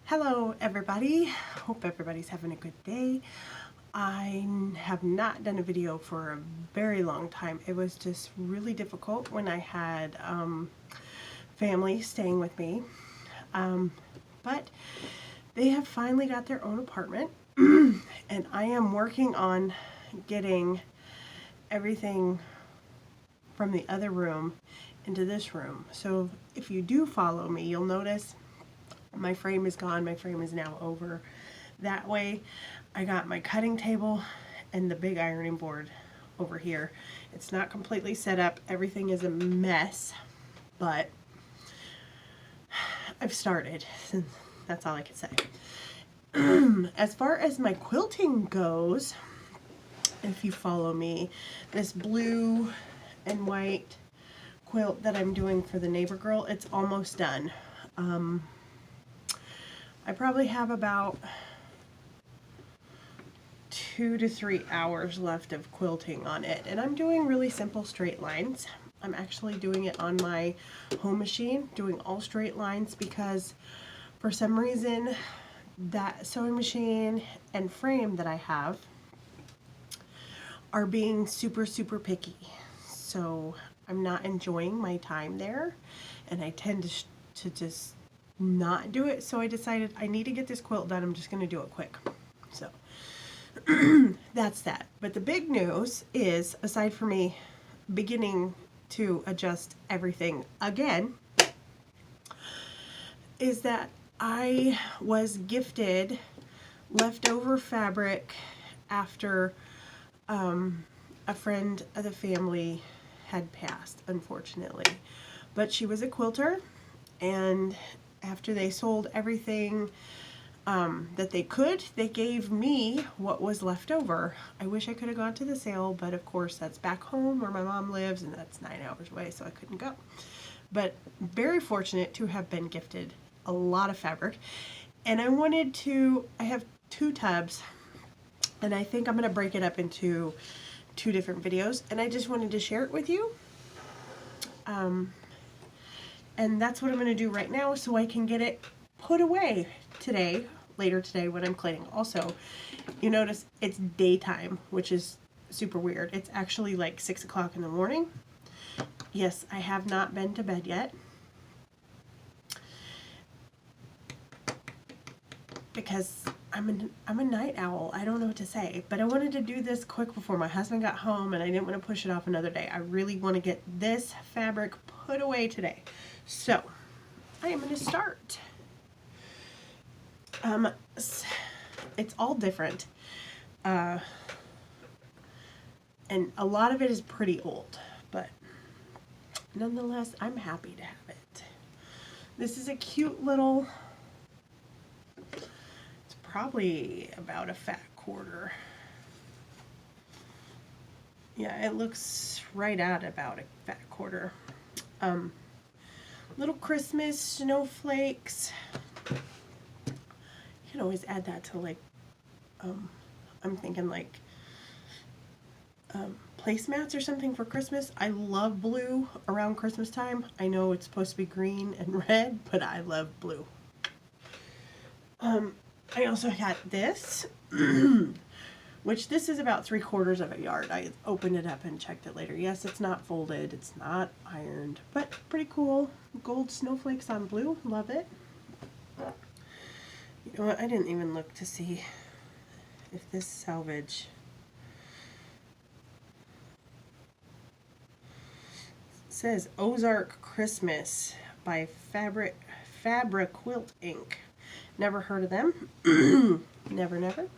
Hello everybody, hope everybody's having a good day. I have not done a video for a very long time. It was just really difficult when I had family staying with me, but they have finally got their own apartment and I am working on getting everything from the other room into this room. So if you do follow me, you'll notice my frame is gone. My frame is now over that way. I got my cutting table and the big ironing board over here. It's not completely set up. Everything is a mess, but I've started. That's all I can say. As far as my quilting goes, if you follow me, this blue and white quilt that I'm doing for the neighbor girl, it's almost done. I probably have about 2 to 3 hours left of quilting on it, and I'm doing really simple straight lines. I'm actually doing it on my home machine, doing all straight lines, because for some reason that sewing machine and frame that I have are being super picky. So I'm not enjoying my time there, and I tend to just not do it. So I decided I need to get this quilt done. I'm just going to do it quick. So that's that. But the big news is, aside from me beginning to adjust everything again, is that I was gifted leftover fabric after a friend of the family had passed, unfortunately. But she was a quilter, and after they sold everything that they could, they gave me what was left over. I wish I could have gone to the sale, but of course that's back home where my mom lives, and that's 9 hours away, so I couldn't go. But very fortunate to have been gifted a lot of fabric. And I have 2 tubs, and I think I'm going to break it up into 2 different videos, and I just wanted to share it with you. And that's what I'm going to do right now, so I can get it put away later today when I'm cleaning. Also, you notice it's daytime, which is super weird. It's actually like 6 o'clock in the morning. Yes, I have not been to bed yet, because I'm a night owl. I don't know what to say, but I wanted to do this quick before my husband got home, and I didn't want to push it off another day. I really want to get this fabric put away today. So I am going to start. It's all different, and a lot of it is pretty old, but nonetheless, I'm happy to have it. This is a cute little, it's probably about a fat quarter. Yeah, it looks right at about a fat quarter. Little Christmas snowflakes. You can always add that to, like, I'm thinking like placemats or something for Christmas. I love blue around Christmas time. I know it's supposed to be green and red, but I love blue. I also got this, which this is about 3/4 of a yard. I opened it up and checked it later. Yes, it's not folded, it's not ironed, but pretty cool. Gold snowflakes on blue, love it. You know what, I didn't even look to see if this salvage. It says Ozark Christmas by Fabric Quilt Inc. Never heard of them. Never. Alright.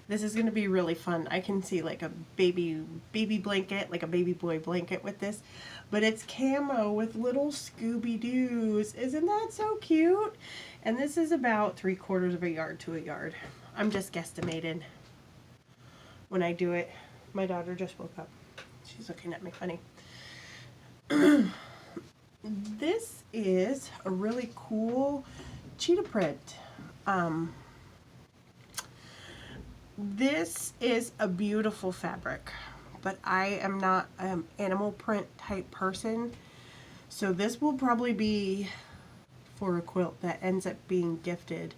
This is going to be really fun. I can see like a baby blanket, like a baby boy blanket with this. But it's camo with little Scooby-Doos. Isn't that so cute? And this is about 3/4 of a yard to a yard. I'm just guesstimating when I do it. My daughter just woke up. She's looking at me funny. This is a really cool cheetah print. This is a beautiful fabric, but I am not an animal print type person, So this will probably be for a quilt that ends up being gifted,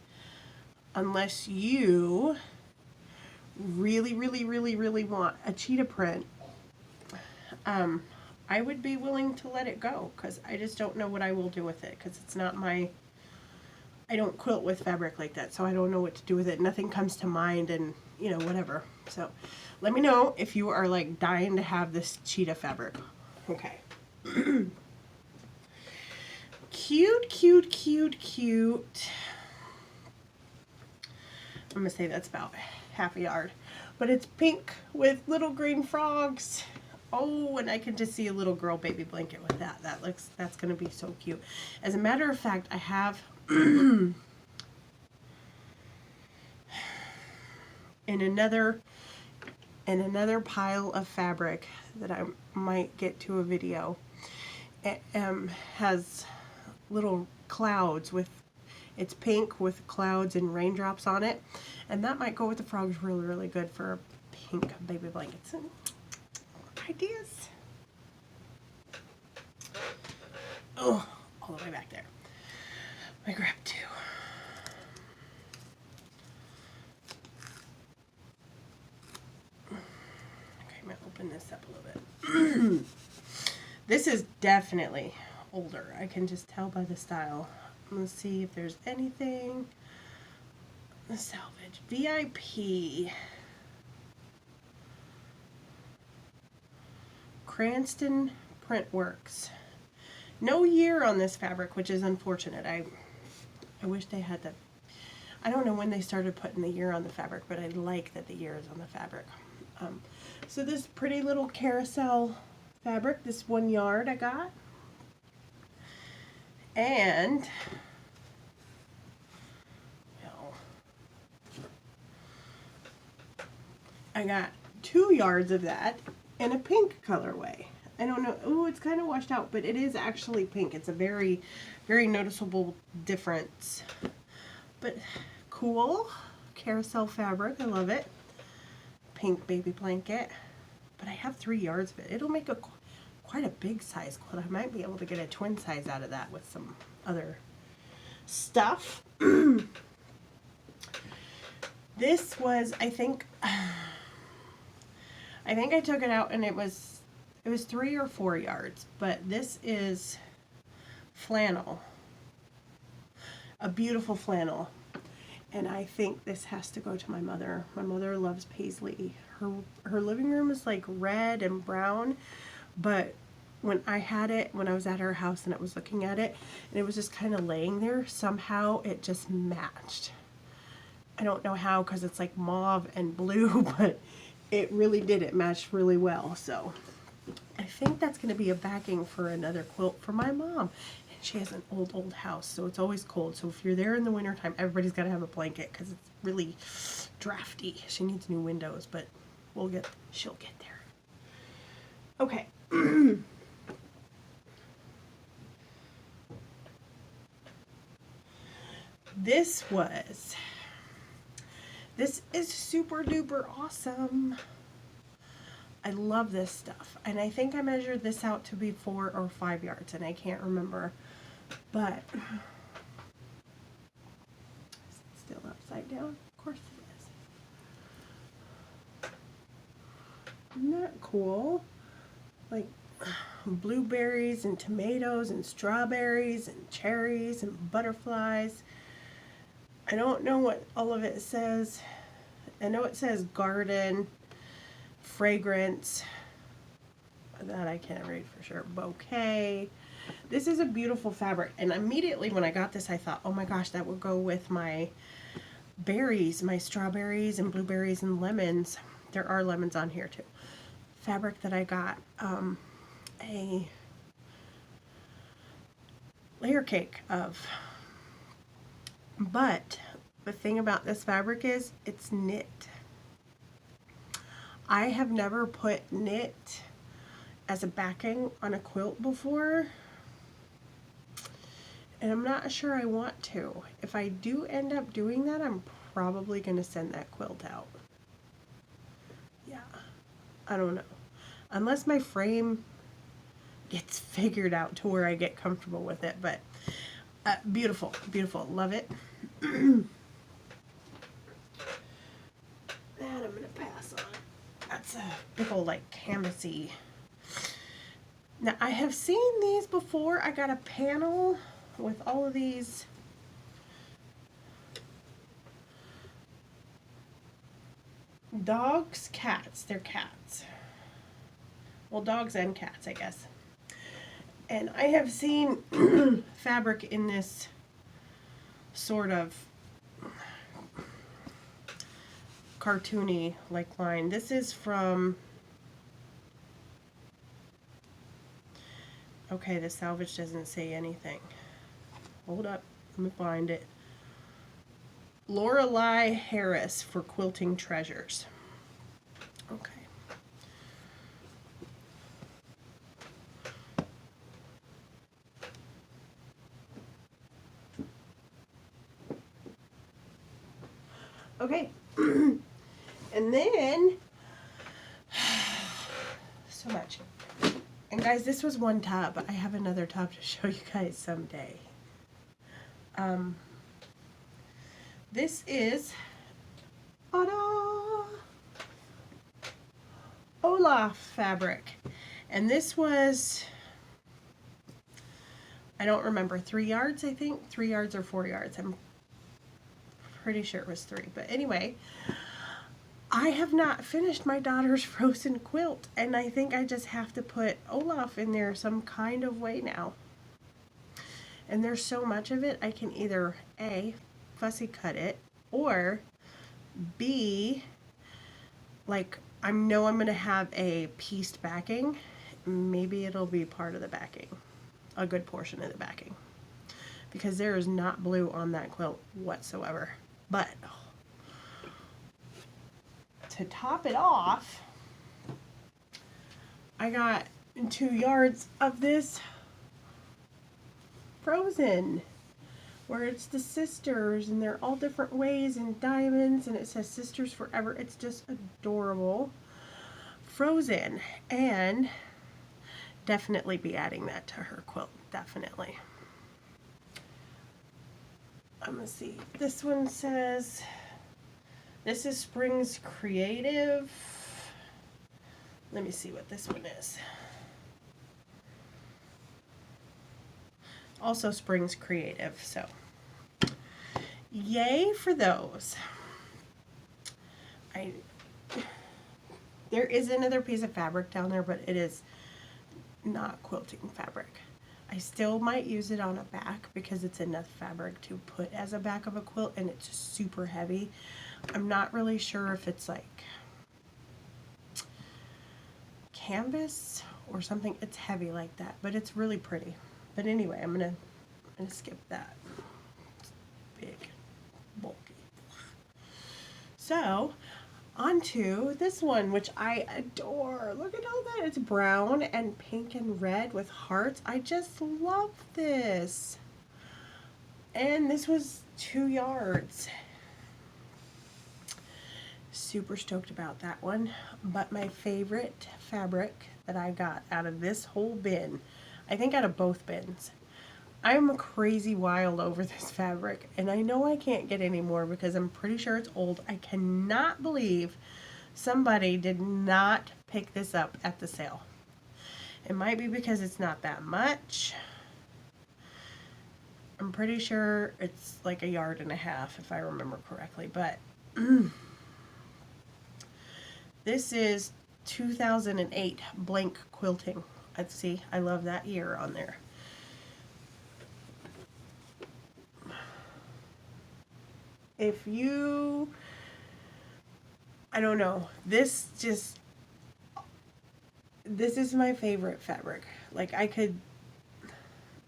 unless you really, really, really, really want a cheetah print. I would be willing to let it go because I just don't know what I will do with it because it's not my, I don't quilt with fabric like that, so I don't know what to do with it. Nothing comes to mind, and you know, whatever. So let me know if you are like dying to have this cheetah fabric. Okay. Cute, cute, cute, cute. I'm gonna say that's about half a yard, but it's pink with little green frogs. Oh, and I can just see a little girl baby blanket with that. That's gonna be so cute. As a matter of fact, I have in another pile of fabric that I might get to a video. It has little clouds with, it's pink with clouds and raindrops on it, and that might go with the frogs really, really good for pink baby blankets. And ideas. Oh, all the way back there. I grabbed two. Okay, I'm gonna open this up a little bit. This is definitely older. I can just tell by the style. Let's see if there's anything. The salvage. VIP. Cranston Printworks. No year on this fabric, which is unfortunate. I wish they had that. I don't know when they started putting the year on the fabric, but I like that the year is on the fabric. So this pretty little carousel fabric, this 1 yard I got. And I got 2 yards of that in a pink colorway. I don't know. Oh, it's kind of washed out, but it is actually pink. It's a very, very noticeable difference. But cool. Carousel fabric. I love it. Pink baby blanket. But I have 3 yards of it. It'll make a quite a big size quilt. I might be able to get a twin size out of that with some other stuff. This was, I think I took it out and it was 3 or 4 yards, but this is flannel, a beautiful flannel, and I think this has to go to my mother. My mother loves paisley. Her living room is like red and brown, but when I had it, when I was at her house and I was looking at it, and it was just kind of laying there, somehow it just matched. I don't know how, because it's like mauve and blue, but it really did. It matched really well. So I think that's going to be a backing for another quilt for my mom. And she has an old house, so it's always cold. So if you're there in the wintertime, everybody's got to have a blanket because it's really drafty. She needs new windows, but she'll get there. Okay. This is super duper awesome. I love this stuff, and I think I measured this out to be 4 or 5 yards, and I can't remember, but is it still upside down? Of course it is. Isn't that cool? Like blueberries and tomatoes and strawberries and cherries and butterflies. I don't know what all of it says. I know it says garden, fragrance, that I can't read for sure, bouquet. This is a beautiful fabric, and immediately when I got this I thought, oh my gosh, that would go with my berries, my strawberries and blueberries and lemons. There are lemons on here too. Fabric that I got, a layer cake of. But the thing about this fabric is it's knit. I have never put knit as a backing on a quilt before, and I'm not sure I want to. If I do end up doing that, I'm probably going to send that quilt out. Yeah, I don't know. Unless my frame it's figured out to where I get comfortable with it. But beautiful, beautiful, love it. That I'm gonna pass on. That's a big old like canvasy. Now I have seen these before. I got a panel with all of these dogs, cats. They're cats. Well, dogs and cats, I guess. And I have seen fabric in this sort of cartoony like line. This is from, okay, the salvage doesn't say anything. Hold up, let me find it. Lorelei Harris for Quilting Treasures. Okay. Okay. And then, so much. And guys, this was one tub. I have another tub to show you guys someday. This is Olaf fabric. And this was, I don't remember, 3 yards, I think? 3 yards or 4 yards. I'm pretty sure it was 3. But anyway, I have not finished my daughter's frozen quilt, and I think I just have to put Olaf in there some kind of way now. And there's so much of it, I can either A, fussy cut it, or B, like, I know I'm going to have a pieced backing. Maybe it'll be part of the backing, a good portion of the backing, because there is not blue on that quilt whatsoever. But to top it off, I got 2 yards of this frozen, where it's the sisters and they're all different ways and diamonds, and it says Sisters Forever. It's just adorable. Frozen, and definitely be adding that to her quilt, definitely. I'm gonna see, this one says, this is Springs Creative. Let me see what this one is. Also Springs Creative, so yay for those. There is another piece of fabric down there, but it is not quilting fabric. I still might use it on a back because it's enough fabric to put as a back of a quilt, and it's just super heavy. I'm not really sure if it's like canvas or something. It's heavy like that, but it's really pretty. But anyway, I'm gonna skip that. It's big, bulky. So, onto this one, which I adore. Look at all that. It's brown and pink and red with hearts. I just love this. And this was 2 yards. Super stoked about that one. But my favorite fabric that I got out of this whole bin, I think out of both bins, I'm crazy wild over this fabric, and I know I can't get any more because I'm pretty sure it's old. I cannot believe somebody did not pick this up at the sale. It might be because it's not that much. I'm pretty sure it's like 1.5 yards if I remember correctly, but this is 2008 blank quilting. Let's see, I love that year on there. If you, I don't know, this is my favorite fabric. Like,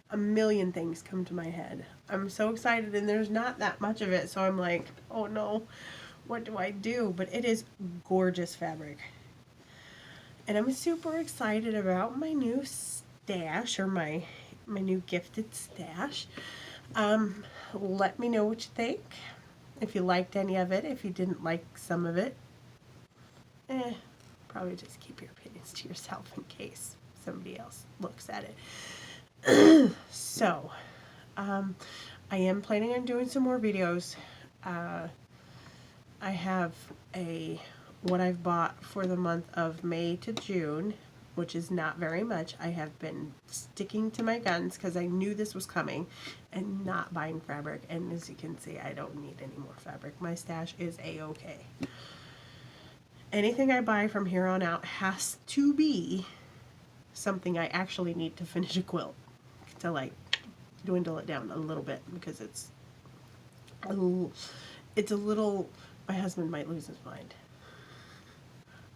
a million things come to my head. I'm so excited, and there's not that much of it, so I'm like, oh no, what do I do? But it is gorgeous fabric. And I'm super excited about my new stash, or my new gifted stash. Let me know what you think. If you liked any of it, if you didn't like some of it, probably just keep your opinions to yourself in case somebody else looks at it. So, I am planning on doing some more videos. I have what I've bought for the month of May to June, which is not very much. I have been sticking to my guns because I knew this was coming and not buying fabric. And as you can see, I don't need any more fabric. My stash is a-okay. Anything I buy from here on out has to be something I actually need to finish a quilt, to like dwindle it down a little bit, because it's a little, my husband might lose his mind.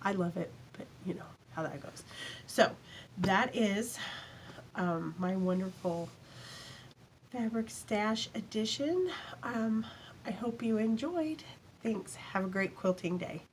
I love it, but you know how that goes. So that is my wonderful fabric stash edition. I hope you enjoyed. Thanks. Have a great quilting day.